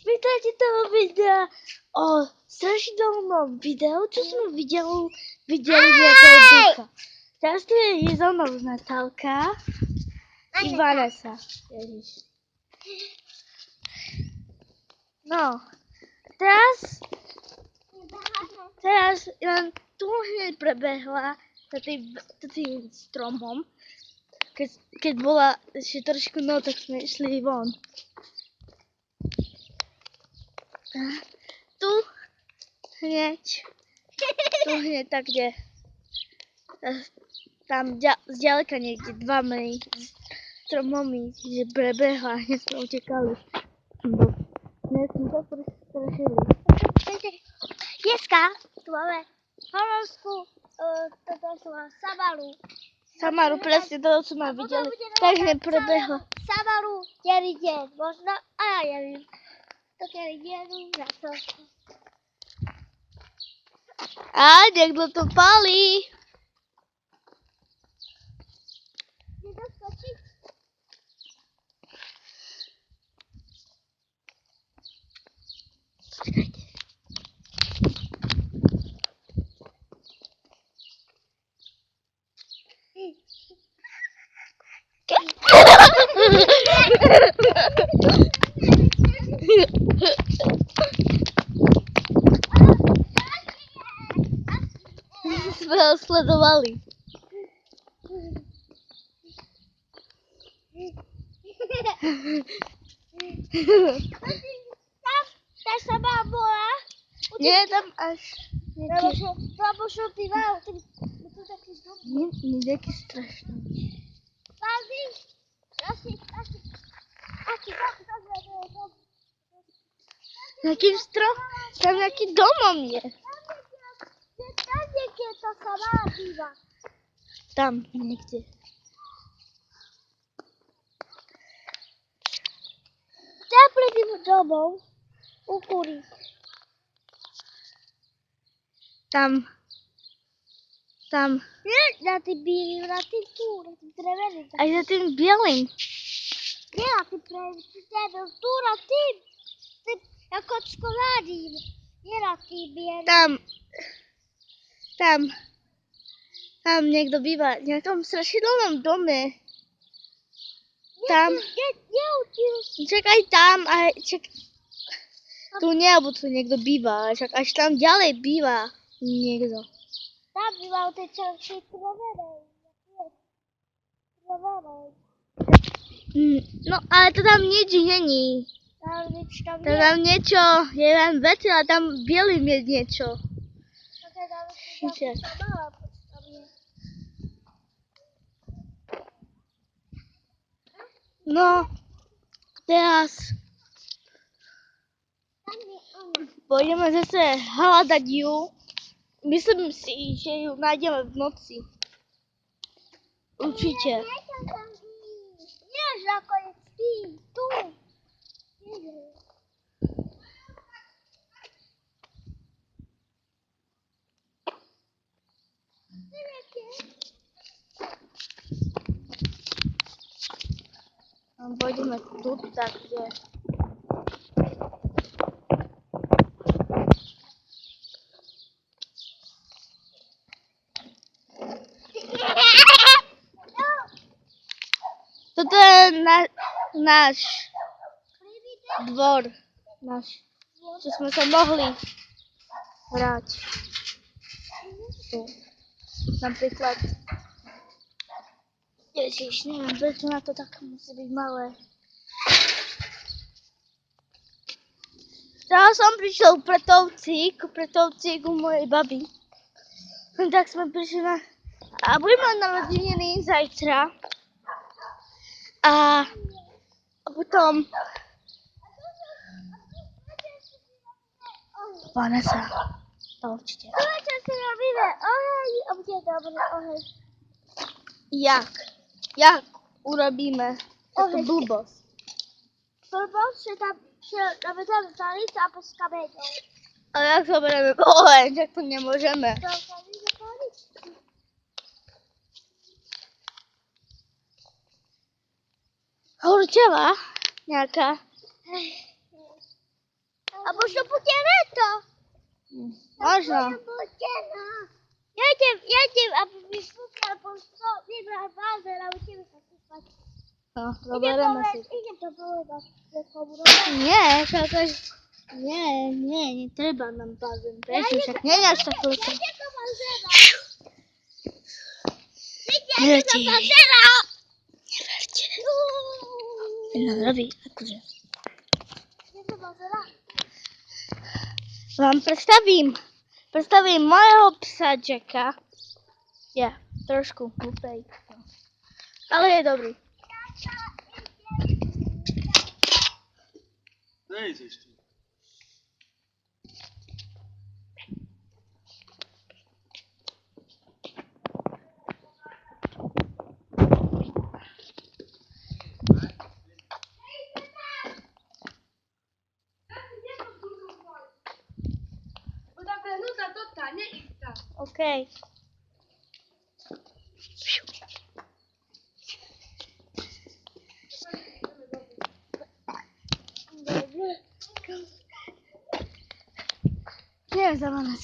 Vítajte toho videa o strašidelnom videu, čo sme videli nejakého ducha. Teraz tu je so mnou Natálka i Vanessa. Ježiš. No, teraz len tu hneď prebehla za tým stromom. Keď bola ešte trošku noc, tak sme išli von. Tu hneď tak, kde tam zďaleka niekde 2 metry stromomy, že prebehla, hneď sme utekali. Hneď sme sa prestrašili. Dneska tu máme horovskú Samaru. Samaru, presne to, čo sme videli. Tak hneď prebehla. Samaru, celý deň, možno, a ja neviem. To celý deň, na to. A niekto to palí. Kde doskočiť? Sme ho sledovali. Tá sama bola. Nie, tam až nejaký... Lebo čo ty mal, ty tu taký dobrý. Nie, nejaký strašný. Babi, asi. Nejakým tam nejaký domom je. Tam niekde to sama býva. Tam niekde. Tam pred tým domom u kúry. Tam. Nie na tým bílým, na tým tu, na tým dreveným. Aj za tým bielým. Nie na tým dreveným, tu na tým ako školádím. Nie na tým bielým. Tam niekto býva v nejakom strašidelnom dome. Tam. Čakaj tam, tu nie, alebo tu niekto býva, však až tam ďalej býva niekto. Tam býva u tej červšej drevenej. No, ale to tam nič není. To tam niečo, je len veci, ale tam bielým je niečo. No, teraz pôjdeme zase hľadať ju. Myslím si, že ju nájdeme v noci. Určite. Nie, že ako je tu. Pôjdeme tu, tak kde. Toto je náš dvor. Čo sme sa mohli hrať. Tu. Napríklad. Ježiš, neviem, prečo na to tak musí byť malé. Teraz som prišiel k pretovcík u mojej baby. Tak sme prišli a budeme mať narodeniny zajtra. A potom Vanessa, to určite. Čo si robíme? Oheň, a bude dobrý oheň. Jak urobíme takú blbosť? Blbosť, že dáme tam stanicu a s kameňou. Ale jak zoberieme oheň, tak to nemôžeme. Horčava nejaká. bude leto. Možno. Ja idem, aby mi kúpil, bo to vybral bazén a budeme sa kúpať. No, zoberieme si. Idem to povedať niekomu. Nie, však to nie, netreba nám bazén. Prečo však nie je až tak veľké. Ja to bazéna. Neverte jej. Bazéna. Neverte. No, robí, akože. Je to bazéna. Vám predstavím mojho psa Jacka. Je trošku hlupej. Ale je dobrý. Nejdeš ty. OK. Neviem za mňa